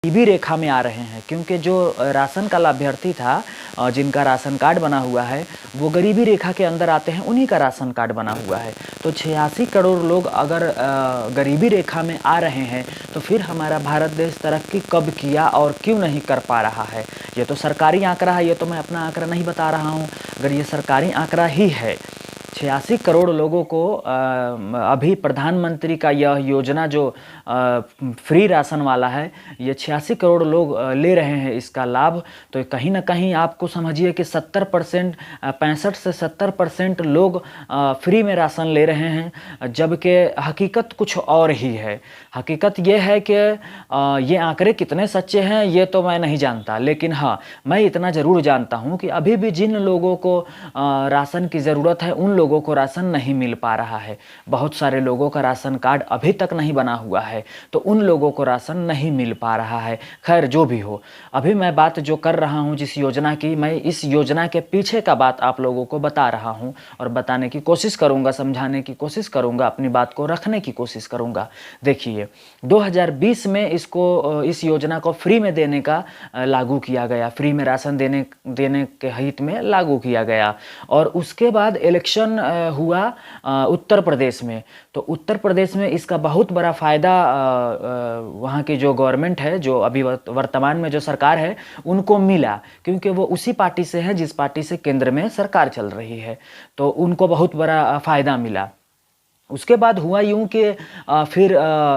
गरीबी रेखा में आ रहे हैं, क्योंकि जो राशन का लाभार्थी था, जिनका राशन कार्ड बना हुआ है, वो गरीबी रेखा के अंदर आते हैं, उन्हीं का राशन कार्ड बना हुआ है। तो 86 करोड़ लोग अगर गरीबी रेखा में आ रहे हैं, तो फिर हमारा भारत देश तरक्की कब किया और क्यों नहीं कर पा रहा है? ये तो सरकारी आंकड़ा है, ये तो मैं अपना आंकड़ा नहीं बता रहा हूँ। अगर ये सरकारी आंकड़ा ही है, 86 करोड़ लोगों को अभी प्रधानमंत्री का यह योजना जो फ्री राशन वाला है, ये 86 करोड़ लोग ले रहे हैं इसका लाभ। तो कहीं ना कहीं आपको समझिए कि 70% 65 से 70% लोग फ्री में राशन ले रहे हैं, जबकि हकीकत कुछ और ही है। हकीकत ये है कि ये आंकड़े कितने सच्चे हैं ये तो मैं नहीं जानता, लेकिन हाँ, मैं इतना ज़रूर जानता हूँ कि अभी भी जिन लोगों को राशन की ज़रूरत है, उन लोगों को राशन नहीं मिल पा रहा है। बहुत सारे लोगों का राशन कार्ड अभी तक नहीं बना हुआ है, तो उन लोगों को राशन नहीं मिल पा रहा है। खैर, जो भी हो, अभी मैं बात जो कर रहा हूँ जिस योजना की, मैं इस योजना के पीछे का बात आप लोगों को बता रहा हूँ और बताने की कोशिश करूँगा, समझाने की कोशिश करूँगा, अपनी बात को रखने की कोशिश करूँगा। देखिए, 2020 में इस योजना को फ्री में देने का लागू किया गया, फ्री में राशन देने के हित में लागू किया गया। और उसके बाद इलेक्शन हुआ उत्तर प्रदेश में। तो उत्तर प्रदेश में इसका बहुत बड़ा फ़ायदा वहाँ की जो गवर्नमेंट है, जो अभी वर्तमान में जो सरकार है, उनको मिला, क्योंकि वो उसी पार्टी से है जिस पार्टी से केंद्र में सरकार चल रही है। तो उनको बहुत बड़ा फ़ायदा मिला। उसके बाद हुआ यूँ कि फिर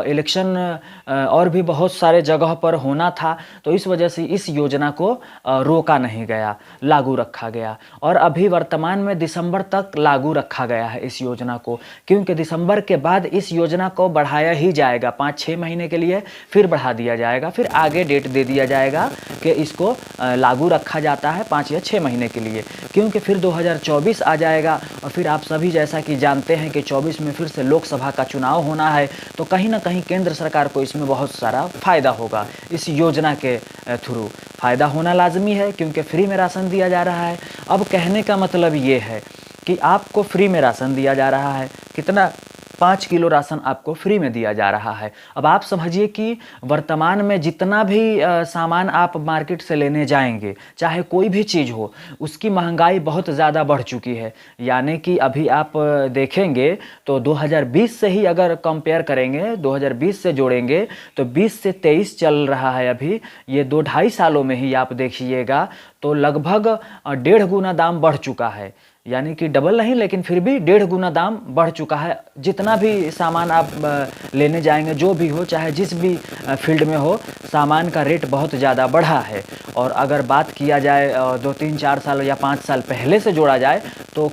इलेक्शन और भी बहुत सारे जगह पर होना था, तो इस वजह से इस योजना को रोका नहीं गया, लागू रखा गया। और अभी वर्तमान में दिसंबर तक लागू रखा गया है इस योजना को, क्योंकि दिसंबर के बाद इस योजना को बढ़ाया ही जाएगा 5-6 महीने के लिए, फिर बढ़ा दिया जाएगा, फिर आगे डेट दे दिया जाएगा कि इसको लागू रखा जाता है 5 या 6 महीने के लिए, क्योंकि फिर 2024 आ जाएगा। और फिर आप सभी जैसा कि जानते हैं कि 24 में फिर से लोकसभा का चुनाव होना है, तो कहीं ना कहीं केंद्र सरकार को इसमें बहुत सारा फ़ायदा होगा। इस योजना के थ्रू फ़ायदा होना लाजमी है, क्योंकि फ्री में राशन दिया जा रहा है। अब कहने का मतलब ये है कि आपको फ्री में राशन दिया जा रहा है, कितना, 5 किलो राशन आपको फ्री में दिया जा रहा है। अब आप समझिए कि वर्तमान में जितना भी सामान आप मार्केट से लेने जाएंगे, चाहे कोई भी चीज़ हो, उसकी महंगाई बहुत ज़्यादा बढ़ चुकी है। यानी कि अभी आप देखेंगे तो 2020 से ही अगर कंपेयर करेंगे, 2020 से जोड़ेंगे, तो 20 से 23 चल रहा है अभी, ये 2-2.5 सालों में ही आप देखिएगा तो लगभग 1.5 गुना दाम बढ़ चुका है। यानी कि डबल नहीं, लेकिन फिर भी 1.5 गुना दाम बढ़ चुका है। जितना भी सामान आप लेने जाएंगे, जो भी हो, चाहे जिस भी फील्ड में हो, सामान का रेट बहुत ज़्यादा बढ़ा है। और अगर बात किया जाए 2-3-4 साल या 5 साल पहले से जोड़ा जाए, तो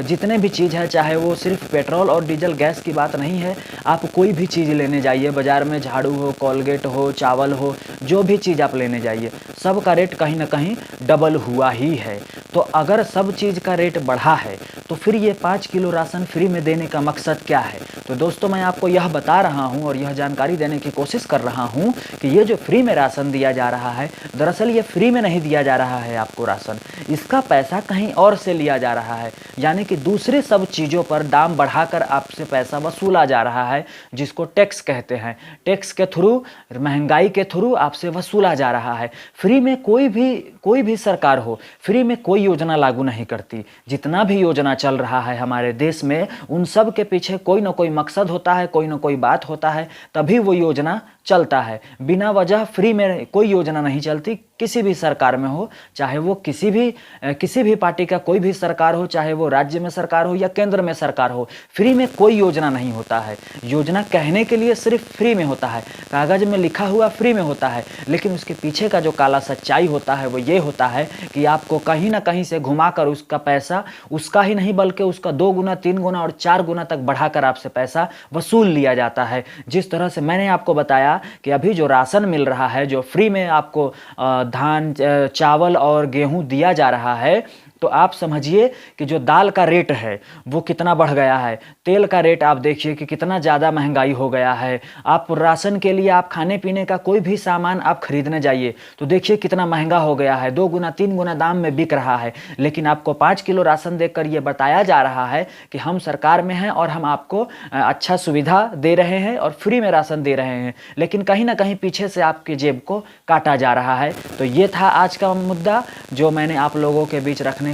जितने भी चीज़ है, चाहे वो सिर्फ पेट्रोल और डीजल गैस की बात नहीं है, आप कोई भी चीज़ लेने जाइए बाज़ार में, झाड़ू हो, कोलगेट हो, चावल हो, जो भी चीज़ आप लेने जाइए, सब का रेट कहीं ना कहीं डबल हुआ ही है। तो अगर सब चीज़ का रेट बढ़ा है, तो फिर ये 5 किलो राशन फ्री में देने का मकसद क्या है? तो दोस्तों, मैं आपको यह बता रहा हूँ और यह जानकारी देने की कोशिश कर रहा हूँ कि ये जो फ्री में राशन दिया जा रहा है, दरअसल ये फ्री में नहीं दिया जा रहा है आपको राशन, इसका पैसा कहीं और से लिया जा रहा है। यानी कि दूसरे सब चीज़ों पर दाम बढ़ाकर आपसे पैसा वसूला जा रहा है, जिसको टैक्स कहते हैं। टैक्स के थ्रू, महंगाई के थ्रू आपसे वसूला जा रहा है। फ्री में कोई भी सरकार हो, फ्री में कोई योजना लागू नहीं करती। जितना भी योजना चल रहा है हमारे देश में, उन सब के पीछे कोई ना कोई मकसद होता है, कोई ना कोई बात होता है, तभी वो योजना चलता है। बिना वजह फ्री में कोई योजना नहीं चलती, किसी भी सरकार में हो, चाहे वो किसी भी पार्टी का कोई भी सरकार हो, चाहे वो राज्य में सरकार हो या केंद्र में सरकार हो, फ्री में कोई योजना नहीं होता है। योजना कहने के लिए सिर्फ फ्री में होता है, कागज में लिखा हुआ फ्री में होता है, लेकिन उसके पीछे का जो काला सच्चाई होता है वो ये होता है कि आपको कहीं ना कहीं से घुमाकर उसका पैसा, उसका ही नहीं बल्कि उसका 2 गुना, 3 गुना और 4 गुना तक बढ़ाकर आपसे पैसा वसूल लिया जाता है। जिस तरह से मैंने आपको बताया कि अभी जो राशन मिल रहा है, जो फ्री में आपको धान, चावल और गेहूं दिया जा रहा है, तो आप समझिए कि जो दाल का रेट है वो कितना बढ़ गया है, तेल का रेट आप देखिए कि कितना ज़्यादा महंगाई हो गया है। आप राशन के लिए आप खाने पीने का कोई भी सामान आप खरीदने जाइए तो देखिए कितना महंगा हो गया है, 2 गुना 3 गुना दाम में बिक रहा है। लेकिन आपको 5 किलो राशन देकर ये बताया जा रहा है कि हम सरकार में हैं और हम आपको अच्छा सुविधा दे रहे हैं और फ्री में राशन दे रहे हैं, लेकिन कहीं ना कहीं पीछे से आपकी जेब को काटा जा रहा है। तो ये था आज का मुद्दा जो मैंने आप लोगों के बीच रखने